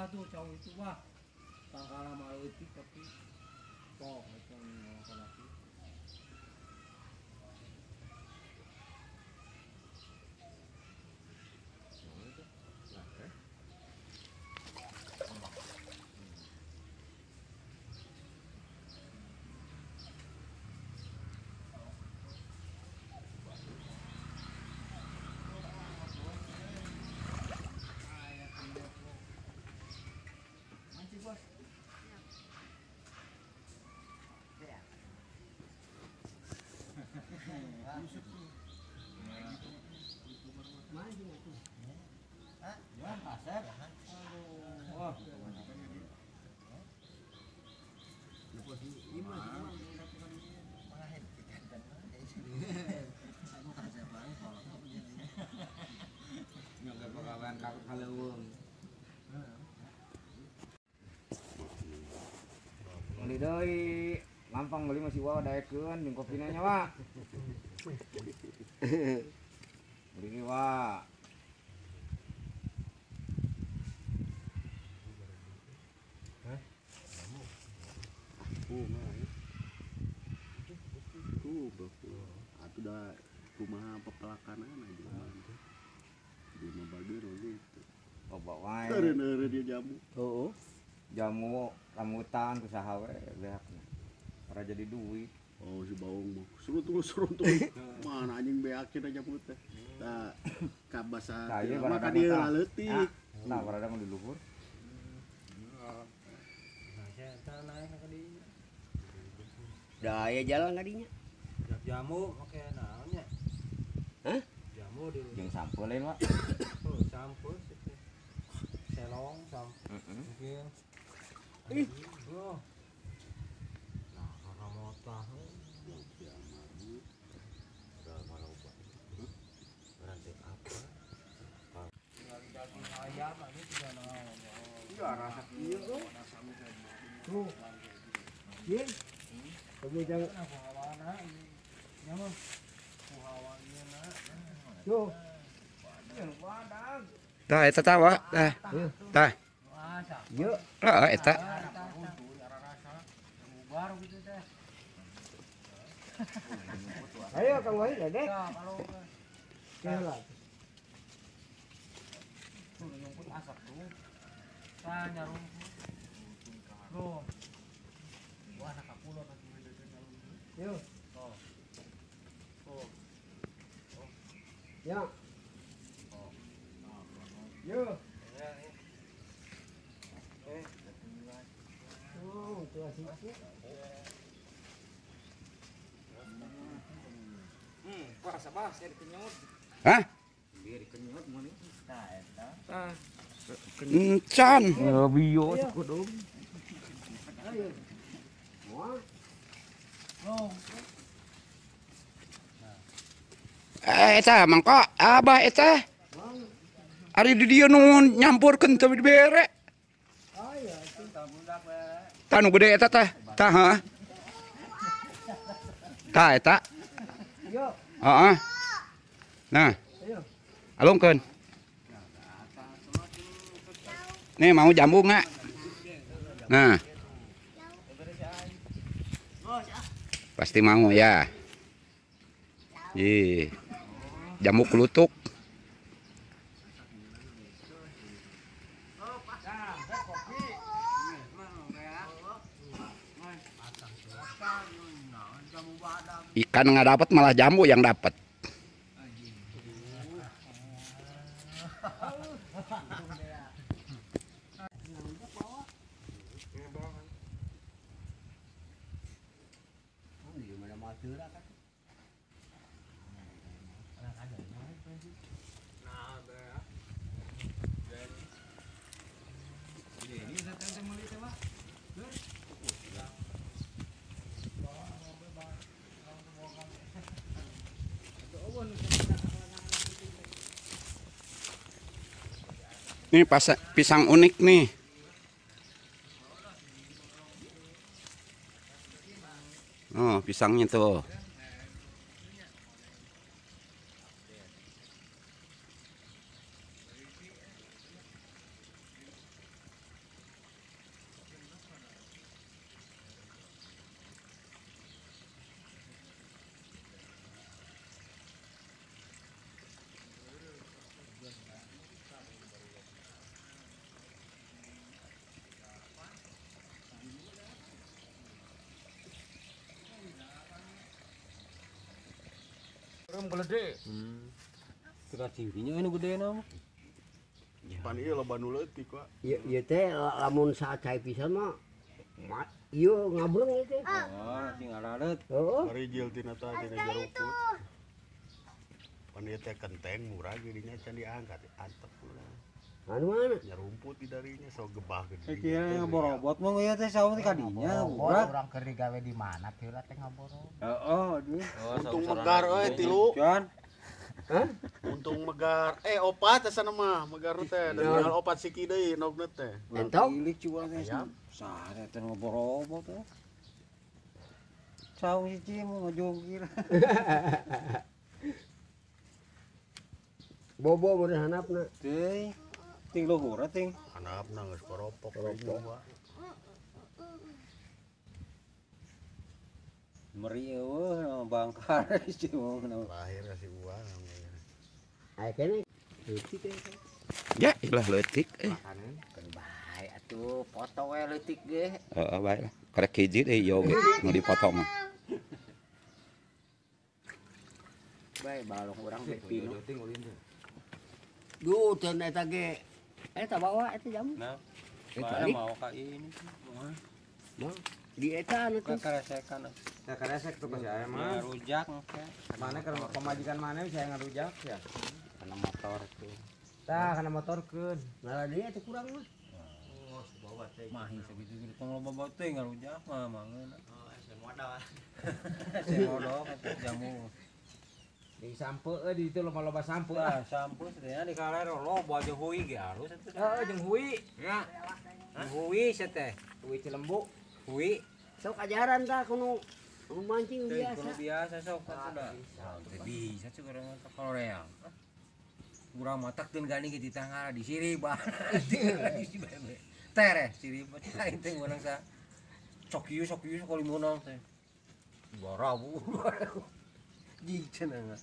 lah tuh cowok itu wah tangkala maleutik tapi kok macam laki. Beli deui gampang beli masih wae daekeun jeung kopina nya wa. Beli wa. Atuh da kumaha pepelakanan aja di Mabagero gitu. Coba wae. Eureun dia jamu. Heeh. Jamu rambutan kusaha we beakna. Para jadi duit. Oh si baung mah surut mana anjing beakeun aja jamu teh. Tah ka basa mah ka dieu leutik. Tah barada mah di luhur. Da aya jalan kadinya. Jamu oke naonnya? Hah? Jamu di Jeung sampul lain wa. campur selong campur mungkin oh nah kakak motah udah malah ubah berarti apa daging ayam ini juga naon Iya rasa kieu tuh yin kamu jangan apa hawana nyaman hawannya tuh Tah eta tah wa tah. Tah. Yuk. Heeh eta. Ayo Kang Wahid Dek. Kalau tuh nyumput asap tuh. Tanya rumput. Tuh. Wah anak kapulo nanti yuk. Tuh. Tuh. Ya. Yo. Oh, itu asik. Kuasa bahas ya dikenyot. Hah? Biar dikenyot mun ieu. Tah eta. Encan. Ya bio kudung. Ayo. Wah. Oh. Eta mangko abah eta. Ari di dieu nu nyampurkeun teu bere. Oh iya, itu budak we. Tah nu gede eta tah. Tah heuh. Tah eta. Yo. Heeh. Nah, Ayo. alungkeun. Nih mau jambu nggak? Nah. Pasti mau ya. Ih. Jambu kelutuk. Ikan nggak dapat malah jambu yang dapat. Ini pisang unik nih. Oh, pisangnya tuh. Rum gede. Suka tingginya ini gede nama. Pan ieu loba nu leutik wa. Ieu teh lamun saacai pisan mah ieu ngabreng ieu teh. Oh, tinggal adet. Heeh. Marijil tina tah tina jaruput. Pan ieu teh kenteng murah geudinya can diangkat antep pula. Anu mana? Nyarumput di darinya so gebah gede. Kira borobot mah ya teh saung teh kadinya Orang murah. keur digawe di mana teh ulah teh ngaboro. Heeh, aduh. Untung megar euy tilu. Can. Hah? Untung megar. Opat asana mah megar teh. Dan tinggal opat siki deui nogna teh. Entok? Ilik ciwa teh. Sare teh borobot teh. Saung hiji mah ngajongkir. Bobo mun hanapna. Teh. Ting luhur ting. Hanapna geus koropok. Meri eueuh bangkar sih mau kenapa. Lahir kasih uang. Aya kene. Leutik teh. Ya, ilah leutik. Makanan. Kan bae atuh foto we leutik ge. Heeh, bae lah. Karek hiji deui yo ge nu dipotong mah. Bae balong urang teh Pino pino. ting ulin teh. Duh, teh eta ge. Eta bawa eta jamu. Nah, Eta mau ka ini. di eta anu teh. Karesekan. Nah, karesek tuh pasti aya Ya mah. rujak. Mana kan pemajikan mana saya ngarujak ya. Karena motor tuh. Tah kana motorkeun. Ngalah dia teh kurang mah. Mahi segitu gitu tong loba bawa teh ngarujak mah mangeuna. Oh, saya modal eta jamu. Di sampo di itu loba-loba sampo Lah, sampun sedaya di kaler loba aja hui ge halus eta. Heeh jeung hui. Ya. Hui teh. Hui Cilembu. Hui. Sok ajaran tah kudu mancing Teh biasa. kudu biasa sok kan sudah. Teh bisa cuy urang teh koreang. Urang matak teu gani ge di tanggal di siri bah. Tere siri bah lain teh urang sa. Sokiu sakalimunang teh. Barabu. Jig cenah.